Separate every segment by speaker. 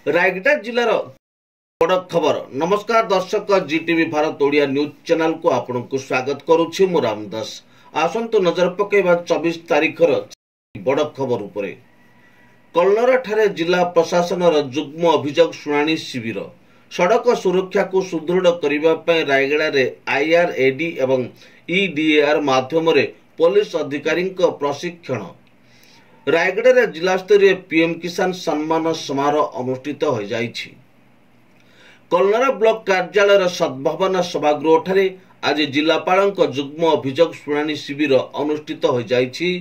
Speaker 1: रायगड़ा जिलार बड़ खबर। नमस्कार दर्शक, जीटीवी भारत ओडिया न्यूज चैनल को आपन को स्वागत करुछि। मु रामदास। आसंतु नजर पकेबा 24 तारिखर बड़ खबर उपरे। कल्लर ठारे जिला प्रशासन जुग्म अभियोग शुणाणी शिविर। सड़क सुरक्षा को सुदृढ़ करने रायगड़ा रे आईआरएडी एवं ईडीएआर माध्यम रे पुलिस अधिकारी प्रशिक्षण। रायगड़ा रे जिला स्तरीय पीएम किसान सम्मान समारोह अनुष्ठित हो जाइछि। कल्लर ब्लॉक कार्यालय सद्भावना सभागृह ठारे आज जिलापाल जुग्म अभियोग शुणाणी शिविर अनुष्ठित हो जाइछि।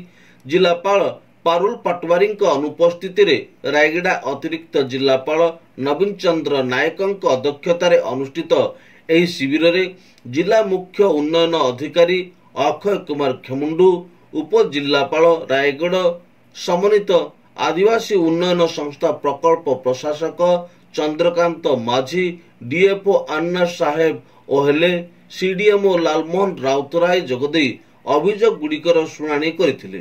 Speaker 1: जिलापाल पारुल पटवारी अनुपस्थित रायगड़ा अतिरिक्त जिलापाल नवीन चंद्र नायक अध्यक्षतार अनुष्ठित एही शिविर रे जिला मुख्य उन्नयन अधिकारी अक्षय कुमार खेमुंडू, उप जिलापाल रायगढ़ समन्वित आदिवासी उन्नयन संस्था प्रकल्प प्रशासक चंद्रकांत माझी, डीएफओ अन्ना साहेब ओहेले, सीडीएमओ लालमोहन राउतराय जोगदे अभियोग गुड़िकर शुणाणी करथिले।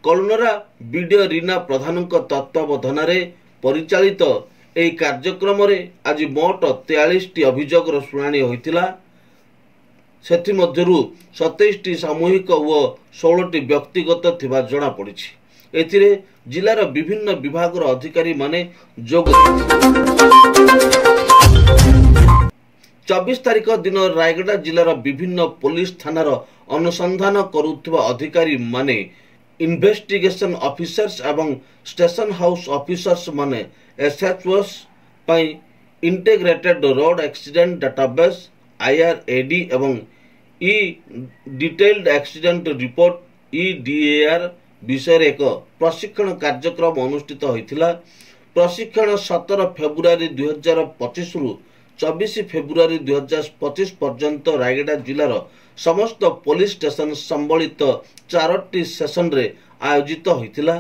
Speaker 1: कल्लरा बीडीओ रीना प्रधान तत्वावधान परिचालित एही कार्यक्रम रे आज मोट 43 अभियोग शुणाणी होइतिला। सेथि मध्यरु 27 सामूहिक और 16 व्यक्तिगत थिबा जणा पड़िछि। एथिरे जिलार विभिन्न विभागर अधिकारी माने जोग 24 तारिख दिन रायगड़ा जिलार विभिन्न पुलिस थानार अनुसंधान करुवा अधिकारी माने, इन्वेस्टिगेशन ऑफिसर्स एवं स्टेशन हाउस ऑफिसर्स माने एसएचओएस पई integrated road accident database iRAD एवं ई डिटेल्ड एक्सीडेंट रिपोर्ट ईडीएआर विषय एक प्रशिक्षण कार्यक्रम अनुष्ठित होइतिला। प्रशिक्षण 17 फेब्रुआरी 2025 रु 24 फेब्रुआरी 2025 पर्यंत रायगड़ा जिलार समस्त पुलिस स्टेशन संबलित 4टी सेशन रे आयोजित होइतिला।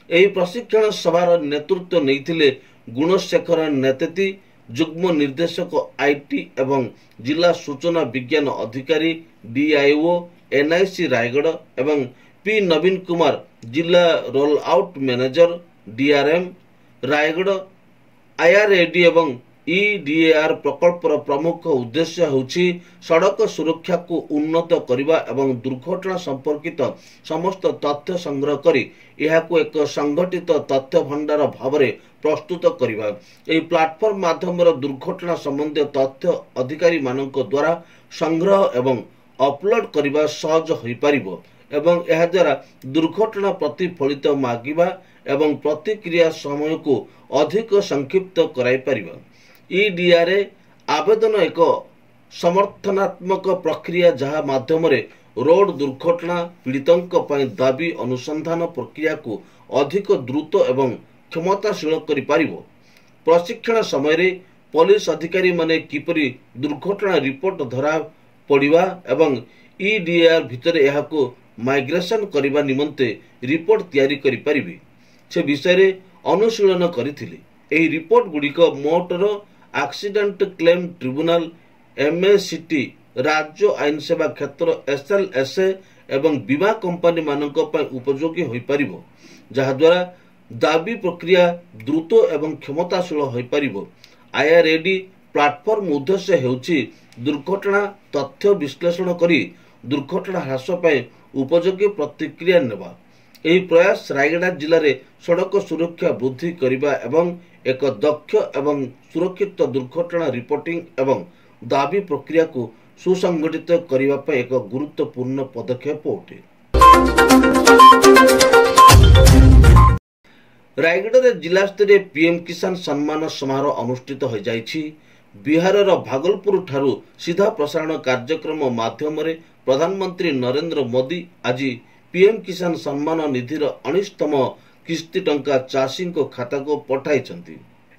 Speaker 1: एही प्रशिक्षण सभार नेतृत्व नैथिले गुणशेखर नेतेती, जुग्म निर्देशक आईटी एवं जिला सूचना विज्ञान अधिकारी डीआईओ एनआईसी रायगढ़ एवं पी नवीन कुमार जिला roll out manager DRM Raigarh. IRAD एवं ईडीएआर प्रकल्पर प्रमुख उद्देश्य होछि सड़क सुरक्षा को उन्नत करने एवं दुर्घटना संपर्कित समस्त तथ्य संग्रह करी एहाको एक संगठित तथ्य भंडार भाव में प्रस्तुत करने। एही प्लाटफॉर्म माध्यम दुर्घटना संबंधी तथ्य अधिकारी मानक द्वारा संग्रह एवं अपलोड करने सहज हो पारिबो एवं यह द्वारा दुर्घटना प्रतिफलित मागिबा एवं प्रतिक्रिया समय को अधिक संक्षिप्त कराई परिबा। ईडीआर आवेदन एक समर्थनात्मक प्रक्रिया जहा माध्यम रे रोड दुर्घटना पीड़ितों पई दाबी अनुसंधान प्रक्रिया को अधिक द्रुत एवं क्षमताशील करि पारिबो। प्रशिक्षण समय रे पुलिस अधिकारी माने किपरि दुर्घटना रिपोर्ट धरा पड़िबा एवं ईडीआर भितर एहाको माइग्रेशन करने निमंते रिपोर्ट तैयारी करि परिबे से विषय रे अनुशीलन करिथिले। एही रिपोर्ट गुड़िक motor accident claim tribunal MACT राज्य आईन सेवा क्षेत्र एसएलएसए एवं बीमा कंपनी मानक पय उपयोगी होई परिबो, जहा द्वारा दाबी प्रक्रिया द्रुत एवं क्षमताशील होई परिबो। आईआरएडी प्लाटफॉर्म उद्देश्य हेउछि दुर्घटना तथ्य विश्लेषण करी दुर्घटना ह्रास पाए उपयोगी प्रतिक्रिया नेबा। एही प्रयास रायगड़ा जिले में सड़क सुरक्षा वृद्धि करने एवं एक दक्ष एवं सुरक्षित दुर्घटना रिपोर्टिंग एवं दाबी प्रक्रिया को सुसंगठित करने पर एक गुरुत्वपूर्ण पदक्षेप अटे। रायगड़ा जिला स्तरीय पीएम किसान सम्मान समारोह अनुष्ठित हो जाइछि। बिहार भागलपुर ठारू सीधा प्रसारण कार्यक्रम माध्यम रे प्रधानमंत्री नरेंद्र मोदी आज पीएम किसान सम्मान निधिर 19तम किस्ती टंका चाषी खाता को पठाई।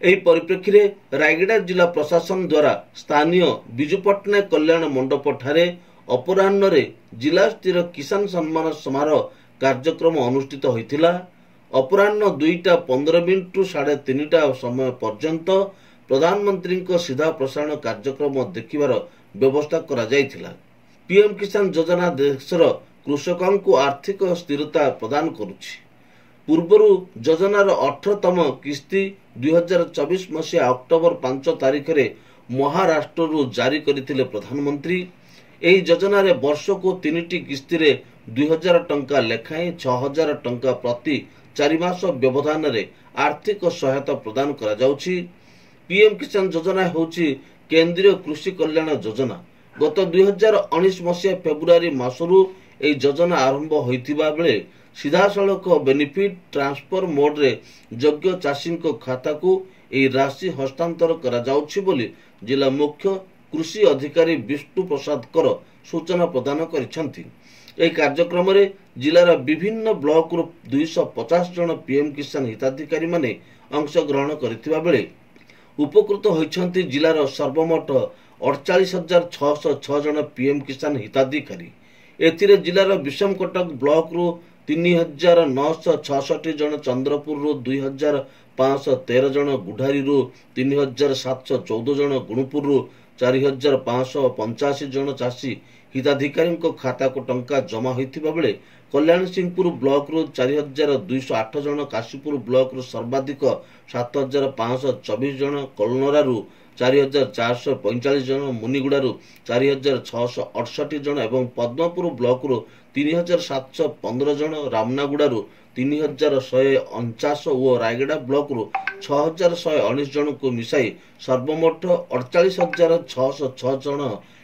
Speaker 1: एही परिप्रेक्षी रायगड़ा जिला प्रशासन द्वारा स्थानीय विजु पट्टनायक कल्याण मंडप ठारे अपराह्न जिला स्तरीय किसान सम्मान समारोह कार्यक्रम अनुष्ठित होइतिला। अपराह्न 2:15 टू 3:30 समय पर्यंत प्रधानमंत्री सीधा प्रसारण कार्यक्रम देखिबार व्यवस्था करा जायतिला। पीएम किसान योजना देशर कृषकों को आर्थिक स्थिरता प्रदान करुछि। ପୂର୍ବରୁ ଯୋଜନାର 18ତମ କିସ୍ତି 2024 ମସିହା ଅକ୍ଟୋବର 5 ତାରିଖରେ ମହାରାଷ୍ଟ୍ରରୁ ଜାରି କରିଥିଲେ ପ୍ରଧାନମନ୍ତ୍ରୀ। ଏହି ଯୋଜନାରେ ବର୍ଷକୁ 3ଟି କିସ୍ତିରେ 2000 ଟଙ୍କା ଲେଖାଏଁ 6000 ଟଙ୍କା ପ୍ରତି 4 ମାସ ବ୍ୟବଧାନରେ ଆର୍ଥିକ ସହାୟତା ପ୍ରଦାନ କରାଯାଉଛି। ପିଏମ୍ କିଷାନ ଯୋଜନା ହେଉଛି କେନ୍ଦ୍ରୀୟ କୃଷି କଲ୍ୟାଣ ଯୋଜନା। ଗତ 2019 ମସିହା ଫେବୃଆରୀ ମାସରୁ ଏହି ଯୋଜନା ଆରମ୍ଭ ହୋଇଥିବା ବେଳେ ସିଧାସଳଖ ବେନିଫିଟ୍ ଟ୍ରାନ୍ସଫର ମୋଡରେ ଯୋଗ୍ୟ ଚାଷୀଙ୍କ ଖାତାକୁ ଏହି ରାଶି ହସ୍ତାନ୍ତର କରାଯାଉଛି ବୋଲି ଜିଲ୍ଲା ମୁଖ୍ୟ କୃଷି ଅଧିକାରୀ ବିଷ୍ଣୁ ପ୍ରସାଦ କର ସୂଚନା ପ୍ରଦାନ କରିଛନ୍ତି। ଏହି କାର୍ଯ୍ୟକ୍ରମରେ ଜିଲ୍ଲାର ବିଭିନ୍ନ ବ୍ଲକରୁ 250 ଜଣ ପିଏମ୍ କିଷାନ ହିତାଧିକାରୀମାନେ ଅଂଶଗ୍ରହଣ କରିଥିବା ବେଳେ ଉପକୃତ ହୋଇଛନ୍ତି ଜିଲ୍ଲାର ସର୍ବମୋଟ 48,606 ଜଣ ପିଏମ୍ କିଷାନ ହିତାଧିକାରୀ। ଏଥିରେ ଜିଲ୍ଲାର ବିଷମକଟକ ବ୍ଲକରୁ 3,966 ଜଣ, ଚନ୍ଦ୍ରପୁରରୁ 2,513 ଜଣ, ଗୁଢାରୀରୁ 3,714 ଜଣ, ଗୁଣୁପୁରରୁ 4,585 ଜଣ ଚାଷୀ ହିତାଧିକାରୀଙ୍କ ଖାତାକୁ ଟଙ୍କା ଜମା ହୋଇଥିବା ବେଳେ କଲ୍ୟାଣସିଂହପୁର ବ୍ଲକରୁ 4,208 ଜଣ, କାଶୀପୁର ବ୍ଲକରୁ ସର୍ବାଧିକ 7,524 ଜଣ, କଲନରାରୁ 4,445 ଜଣ, ମୁନିଗୁଡାରୁ 4,668 ଜଣ ଏବଂ ପଦ୍ମପୁର ବ୍ଲକରୁ 3,715 ଜଣ, ରାମନାଗୁଡାରୁ 3,149 ଓ ରାୟଗଡା ବ୍ଲକରୁ 6,119 ଜଣଙ୍କୁ ମିଶାଇ ସର୍ବମୋଟ 48,606 ଜଣ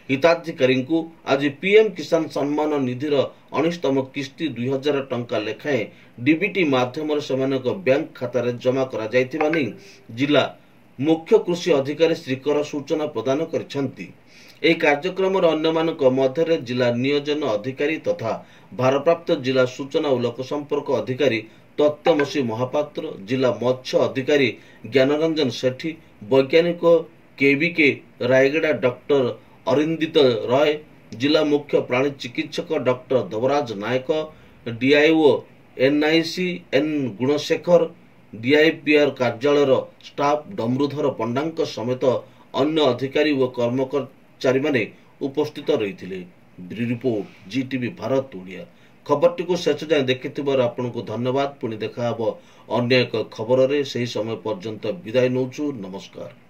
Speaker 1: ହିତାଧିକାରୀଙ୍କୁ ଆଜି ପିଏମ୍ କିଷାନ ସମ୍ମାନ ନିଧିର 19ତମ କିସ୍ତି 2000 ଟଙ୍କା ଲେଖାଏଁ ଡିବିଟି ମାଧ୍ୟମରେ ସେମାନଙ୍କ ବ୍ୟାଙ୍କ ଖାତାରେ ଜମା କରାଯାଇଥିବା ନେଇ ଜିଲ୍ଲା ମୁଖ୍ୟ କୃଷି ଅଧିକାରୀ ଶ୍ରୀ କର ସୂଚନା ପ୍ରଦାନ କରିଛନ୍ତି। ଏହି କାର୍ଯ୍ୟକ୍ରମରେ ଅନ୍ୟମାନଙ୍କ ମଧ୍ୟରେ ଜିଲ୍ଲା ନିୟୋଜନ ଅଧିକାରୀ ତଥା ଭାରପ୍ରାପ୍ତ ଜିଲ୍ଲା ସୂଚନା ଓ ଲୋକସମ୍ପର୍କ ଅଧିକାରୀ ତତ୍ତ୍ୱମସୀ ମହାପାତ୍ର, ଜିଲ୍ଲା ମତ୍ସ୍ୟ ଅଧିକାରୀ ଜ୍ଞାନରଞ୍ଜନ ସେଠୀ, ବୈଜ୍ଞାନିକ କେବିକେ ରାୟଗଡା ଡକ୍ଟର ଅରିନ୍ଦିତ ରୟ, ଜିଲ୍ଲା ମୁଖ୍ୟ ପ୍ରାଣୀ ଚିକିତ୍ସକ doctor Debraj Nayak, DIO NIC N Gunasekhar, DIPR କାର୍ଯ୍ୟାଳୟର ଷ୍ଟାଫ ଡମ୍ରୁଧର ପଣ୍ଡାଙ୍କ ସମେତ ଅନ୍ୟ ଅଧିକାରୀ ଓ କର୍ମଚାରୀମାନେ ଉପସ୍ଥିତ ରହିଥିଲେ। Bureau report, GTV Bharat Odia. ଖବରଟିକୁ ଶେଷ ଯାଏଁ ଦେଖିଥିବାରୁ ଆପଣଙ୍କୁ ଧନ୍ୟବାଦ। ପୁଣି ଦେଖା ହେବ ଅନ୍ୟ ଏକ ଖବରରେ। ସେହି ସମୟ ପର୍ଯ୍ୟନ୍ତ ବିଦାୟ ନେଉଛୁ। ନମସ୍କାର।